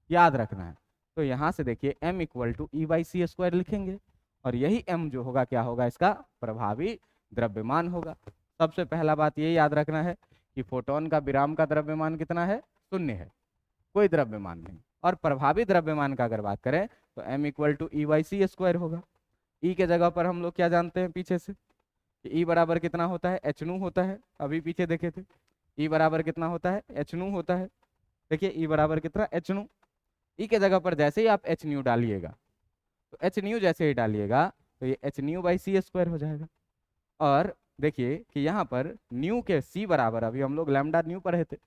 याद रखना है। तो यहाँ से देखिए m equal to E by C square लिखेंगे, और यही m जो होगा क्या होगा, इसका प्रभावी द्रव्यमान होगा। सबसे पहला बात ये याद रखना है कि फोटोन का विराम का द्रव्यमान कितना है, 0 है, कोई द्रव्यमान नहीं। और प्रभावी द्रव्यमान का अगर बात करें तो m equal to E by C square होगा। ई के जगह पर हम लोग क्या जानते हैं पीछे से, कि ई बराबर कितना होता है, एच नू होता है, अभी पीछे देखे थे, ई बराबर कितना होता है, एच नू होता है। देखिए ई बराबर कितना, एच नू, ई के जगह पर जैसे ही आप एच न्यू डालिएगा तो एच न्यू जैसे ही डालिएगा तो ये H nu by C square हो जाएगा। और देखिए कि यहाँ पर न्यू के सी बराबर, अभी हम लोग लैम्डा न्यू पढ़े थे,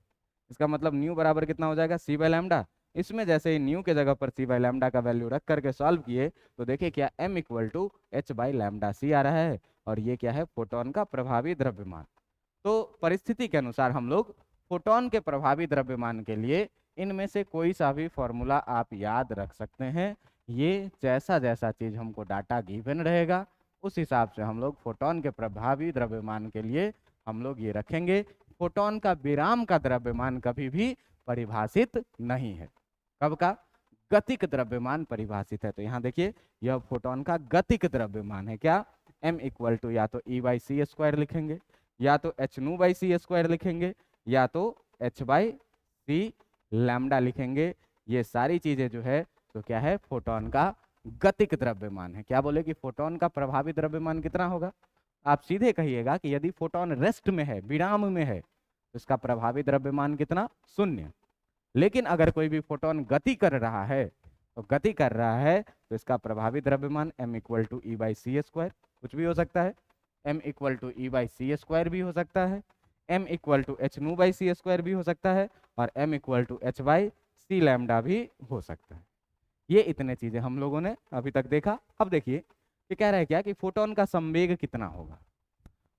इसका मतलब न्यू बराबर कितना हो जाएगा, सी बाई लैम्डा। इसमें जैसे ही न्यू के जगह पर सी बाई लैम्डा का वैल्यू रख करके सॉल्व किए तो देखिए क्या m equal to H by lambda c आ रहा है, और ये क्या है, फोटोन का प्रभावी द्रव्यमान। तो परिस्थिति के अनुसार हम लोग फोटोन के प्रभावी द्रव्यमान के लिए इनमें से कोई सा भी फॉर्मूला आप याद रख सकते हैं। ये जैसा जैसा चीज हमको डाटा गिवन रहेगा उस हिसाब से हम लोग फोटोन के प्रभावी द्रव्यमान के लिए हम लोग ये रखेंगे। फोटोन का विराम का द्रव्यमान कभी भी परिभाषित नहीं है। कब का? गतिक द्रव्यमान परिभाषित है। तो यहाँ देखिए यह फोटोन का गतिक द्रव्यमान है। क्या? m इक्वल टू या तो e बाई सी स्क्वायर लिखेंगे, या तो H nu by C square लिखेंगे, या तो h बाई सी लैम्डा लिखेंगे। ये सारी चीजें जो है तो क्या है, फोटोन का गतिक द्रव्यमान है। क्या बोले कि फोटोन का प्रभावी द्रव्यमान कितना होगा? आप सीधे कहिएगा कि यदि फोटोन रेस्ट में है, विराम में है, तो इसका प्रभावी द्रव्यमान कितना? शून्य। लेकिन अगर कोई भी फोटोन गति कर रहा है तो गति कर रहा है तो इसका प्रभावी द्रव्यमान m equal to E by C square, कुछ भी हो सकता है, m equal to E by C square भी हो सकता है, m equal to H nu by C square भी हो सकता है, और m equal to H by C lambda भी हो सकता है। ये इतने चीजें हम लोगों ने अभी तक देखा। अब देखिए ये कह रहा है क्या कि फोटोन का संवेग कितना होगा।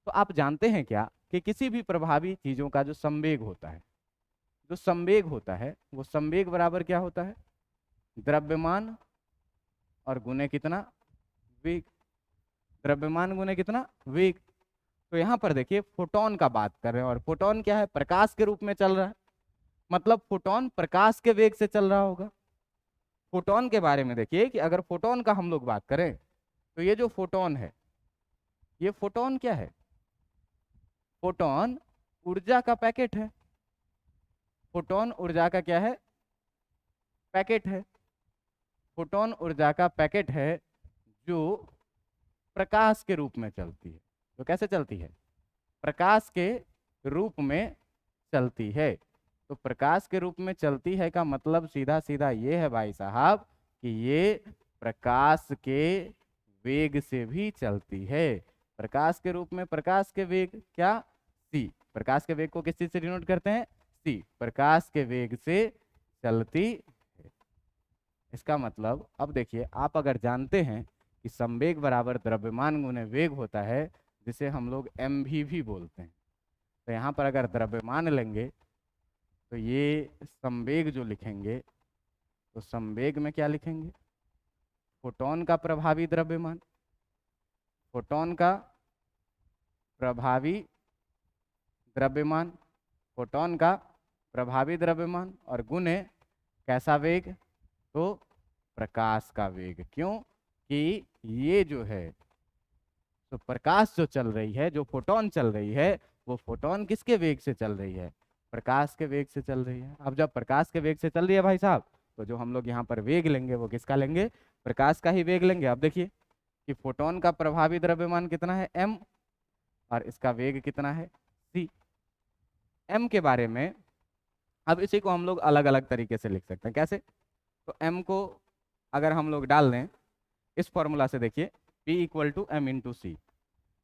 तो आप जानते हैं क्या कि किसी भी प्रभावी चीजों का जो संवेग होता है, जो संवेग होता है वो संवेग बराबर क्या होता है? द्रव्यमान और गुणे कितना? वेग। द्रव्यमान गुणे कितना? वेग। तो यहाँ पर देखिए फोटोन का बात कर रहे हैं, और फोटोन क्या है? प्रकाश के रूप में चल रहा है, मतलब फोटोन प्रकाश के वेग से चल रहा होगा। फोटोन के बारे में देखिए कि अगर फोटोन का हम लोग बात करें तो ये जो फोटोन है, ये फोटोन क्या है? फोटोन ऊर्जा का पैकेट है। फोटोन ऊर्जा का क्या है? पैकेट है। फोटोन ऊर्जा का पैकेट है जो प्रकाश के रूप में चलती है। तो कैसे चलती है? प्रकाश के रूप में चलती है। तो प्रकाश के रूप में चलती है का मतलब सीधा सीधा ये है भाई साहब कि ये प्रकाश के वेग से भी चलती है। प्रकाश के रूप में, प्रकाश के वेग क्या? c। प्रकाश के वेग को किस चीज से डिनोट करते हैं? c। प्रकाश के वेग से चलती है। इसका मतलब अब देखिए, आप अगर जानते हैं कि संवेग बराबर द्रव्यमान गुणे वेग होता है, जिसे हम लोग mv भी बोलते हैं, तो यहाँ पर अगर द्रव्यमान लेंगे तो ये संवेग जो लिखेंगे तो संवेग में क्या लिखेंगे? फोटोन का प्रभावी द्रव्यमान, फोटोन का प्रभावी द्रव्यमान, फोटोन का प्रभावी द्रव्यमान, और गुणे कैसा वेग? तो प्रकाश का वेग। क्यों? कि ये जो है तो प्रकाश जो चल रही है, जो फोटोन चल रही है, वो फोटोन किसके वेग से चल रही है? प्रकाश के वेग से चल रही है। अब जब प्रकाश के वेग से चल रही है भाई साहब, तो जो हम लोग यहाँ पर वेग लेंगे वो किसका लेंगे? प्रकाश का ही वेग लेंगे। अब देखिए कि फोटोन का प्रभावी द्रव्यमान कितना है? m, और इसका वेग कितना है? c। m के बारे में अब इसी को हम लोग अलग अलग तरीके से लिख सकते हैं। कैसे? तो m को अगर हम लोग डाल दें इस फॉर्मूला से, देखिए p equal to m into c.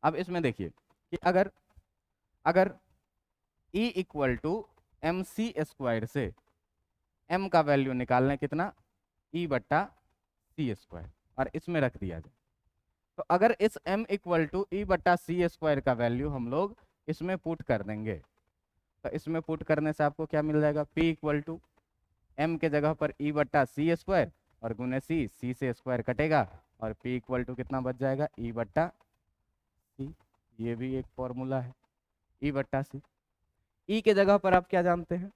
अब इसमें देखिए कि अगर अगर E equal to M C square से m का वैल्यू निकालना कितना? E बट्टा सी स्क्वायर, और इसमें रख दिया जाए, तो अगर इस m इक्वल टू ई बट्टा सी स्क्वायर का वैल्यू हम लोग इसमें पुट कर देंगे, तो इसमें पुट करने से आपको क्या मिल जाएगा? p इक्वल टू m के जगह पर ई बट्टा सी स्क्वायर, और गुने c से स्क्वायर कटेगा, और p इक्वल टू कितना बच जाएगा? ई बट्टा सी। ये भी एक फॉर्मूला है, ई बट्टा सी। ई के जगह पर आप क्या जानते हैं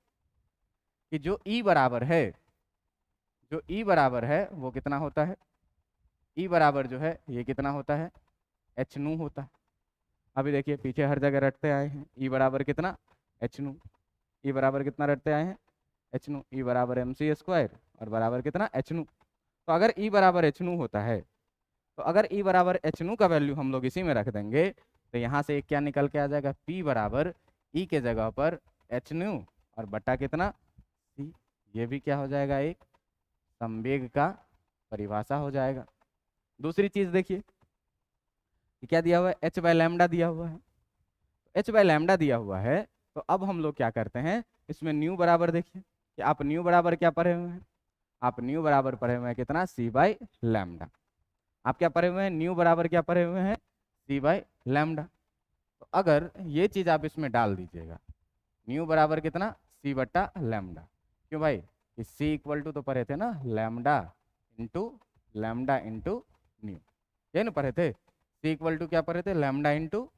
कि जो ई बराबर है, जो ई बराबर है वो कितना होता है? ई बराबर जो है ये कितना होता है? एच नू होता है। अभी देखिए पीछे हर जगह रटते आए हैं, ई बराबर कितना? एच नू। ई बराबर कितना रटते आए हैं? एच नू। ई बराबर एम सी स्क्वायर, और बराबर कितना? एच नू। तो अगर ई बराबर एच नू होता है, तो अगर ई बराबर एच नू का वैल्यू हम लोग इसी में रख देंगे, तो यहाँ से क्या निकल के आ जाएगा? पी बराबर ई के जगह पर एच न्यू, और बटा कितना? सी। ये भी क्या हो जाएगा? एक संवेग का परिभाषा हो जाएगा। दूसरी चीज देखिए क्या दिया हुआ है, एच बाय लैम्डा दिया हुआ है। एच बाय लैम्डा दिया हुआ है तो अब हम लोग क्या करते हैं, इसमें न्यू बराबर देखिए कि आप न्यू बराबर क्या पढ़े हुए हैं, आप न्यू बराबर पढ़े हुए हैं कितना, सी बाय लैम्डा। आप क्या पढ़े हुए हैं, न्यू बराबर क्या पढ़े हुए हैं, सी बाय लैम्डा। तो अगर ये चीज आप इसमें डाल दीजिएगा, न्यू बराबर कितना, सी बट्टा लैम्डा। क्यों भाई, इस सी इक्वल टू तो पढ़े थे ना लैम्डा इंटू न्यू, ये ना पढ़े थे, सी इक्वल टू क्या पढ़े थे, lambda into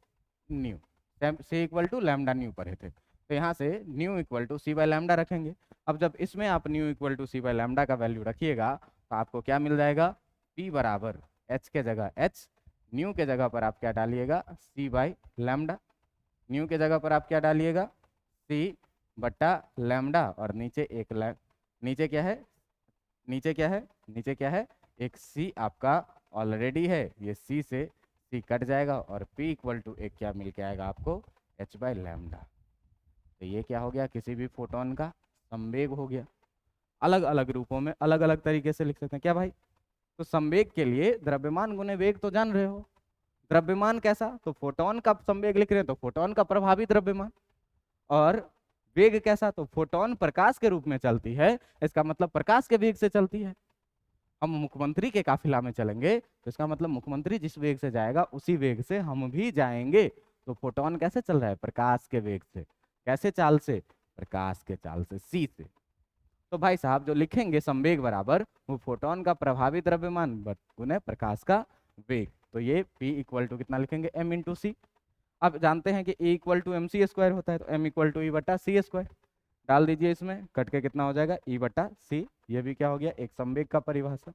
nu, C equal to lambda nu पढ़े थे। तो यहाँ से nu equal to C by lambda रखेंगे। अब जब इसमें आप nu equal to C by lambda का वैल्यू रखिएगा तो आपको क्या मिल जाएगा, पी बराबर एच के जगह एच, न्यू के जगह पर आप क्या डालिएगा, सी बाय लैम्डा, न्यू के जगह पर आप क्या डालिएगा, सी बट्टा लैम्डा, और नीचे एक नीचे क्या है, नीचे क्या है, नीचे क्या है, एक सी आपका ऑलरेडी है, ये सी से सी कट जाएगा और p इक्वल टू एक क्या मिल के आएगा आपको, h बाय लैम्डा। तो ये क्या हो गया, किसी भी फोटोन का संवेग हो गया। अलग अलग रूपों में अलग अलग तरीके से लिख सकते हैं क्या भाई। तो संवेग के लिए द्रव्यमान गुने वेग तो जान रहे हो, द्रव्यमान कैसा, तो फोटोन का संवेग लिख रहे हैं तो फोटोन का प्रभावी द्रव्यमान, और वेग कैसा, तो फोटोन प्रकाश के रूप में चलती है, इसका मतलब प्रकाश के वेग से चलती है। हम मुख्यमंत्री के काफिला में चलेंगे तो इसका मतलब मुख्यमंत्री जिस वेग से जाएगा उसी वेग से हम भी जाएंगे। तो फोटोन कैसे चल रहा है, प्रकाश के वेग से, कैसे चाल से, प्रकाश के चाल से, सी से। तो भाई साहब जो लिखेंगे संवेग बराबर वो फोटोन का प्रभावी द्रव्यमान गुने प्रकाश का वेग, तो ये P इक्वल टू कितना लिखेंगे, m इंटू सी। अब जानते हैं कि E equal to MC square होता है, तो M इक्वल टू E बटा सी स्क्वायर डाल दीजिए, इसमें कट के कितना हो जाएगा, E बटा सी। ये भी क्या हो गया, एक संवेग का परिभाषा।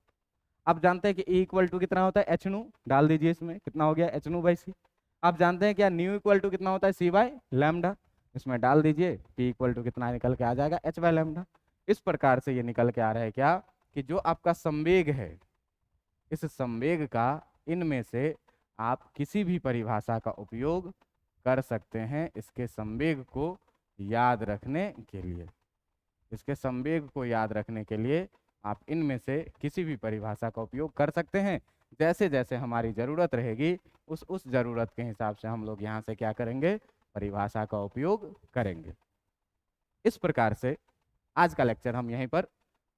अब जानते हैं कि E इक्वल टू कितना होता है, एच नू, डाल दीजिए इसमें, कितना हो गया, एच नू बाई सी। आप जानते हैं क्या, न्यू इक्वल टू कितना होता है, सी बाय लैम्डा, इसमें डाल दीजिए, P इक्वल टू कितना निकल के आ जाएगा, एच बाय लैम्डा। इस प्रकार से ये निकल के आ रहा है क्या, कि जो आपका संवेग है, इस संवेग का इनमें से आप किसी भी परिभाषा का उपयोग कर सकते हैं इसके संवेग को याद रखने के लिए। इसके संवेग को याद रखने के लिए आप इनमें से किसी भी परिभाषा का उपयोग कर सकते हैं। जैसे जैसे हमारी ज़रूरत रहेगी उस ज़रूरत के हिसाब से हम लोग यहाँ से क्या करेंगे, परिभाषा का उपयोग करेंगे। इस प्रकार से आज का लेक्चर हम यहीं पर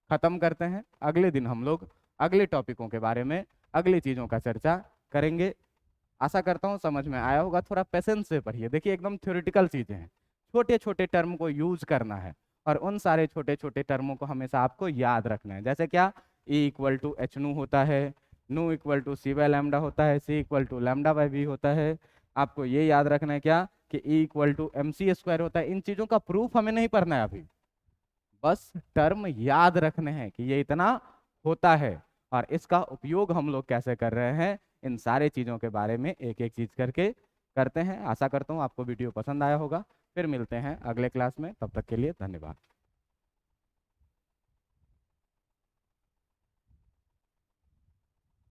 ख़त्म करते हैं। अगले दिन हम लोग अगले टॉपिकों के बारे में, अगली चीज़ों का चर्चा करेंगे। आशा करता हूँ समझ में आया होगा। थोड़ा पेशेंस से पढ़िए, देखिए एकदम थ्योरेटिकल चीज़ें हैं, छोटे छोटे टर्म को यूज करना है और उन सारे छोटे छोटे टर्मों को हमेशा आपको याद रखना है। जैसे क्या, E इक्वल टू एच नू होता है, nu equal to C by lambda होता है, c equal to lambda by v होता है। आपको ये याद रखना है क्या, कि E equal to M C square होता है। इन चीज़ों का प्रूफ हमें नहीं पढ़ना है अभी, बस टर्म याद रखने हैं कि ये इतना होता है और इसका उपयोग हम लोग कैसे कर रहे हैं, इन सारे चीज़ों के बारे में एक एक चीज़ करके करते हैं। आशा करता हूँ आपको वीडियो पसंद आया होगा। फिर मिलते हैं अगले क्लास में, तब तक के लिए धन्यवाद।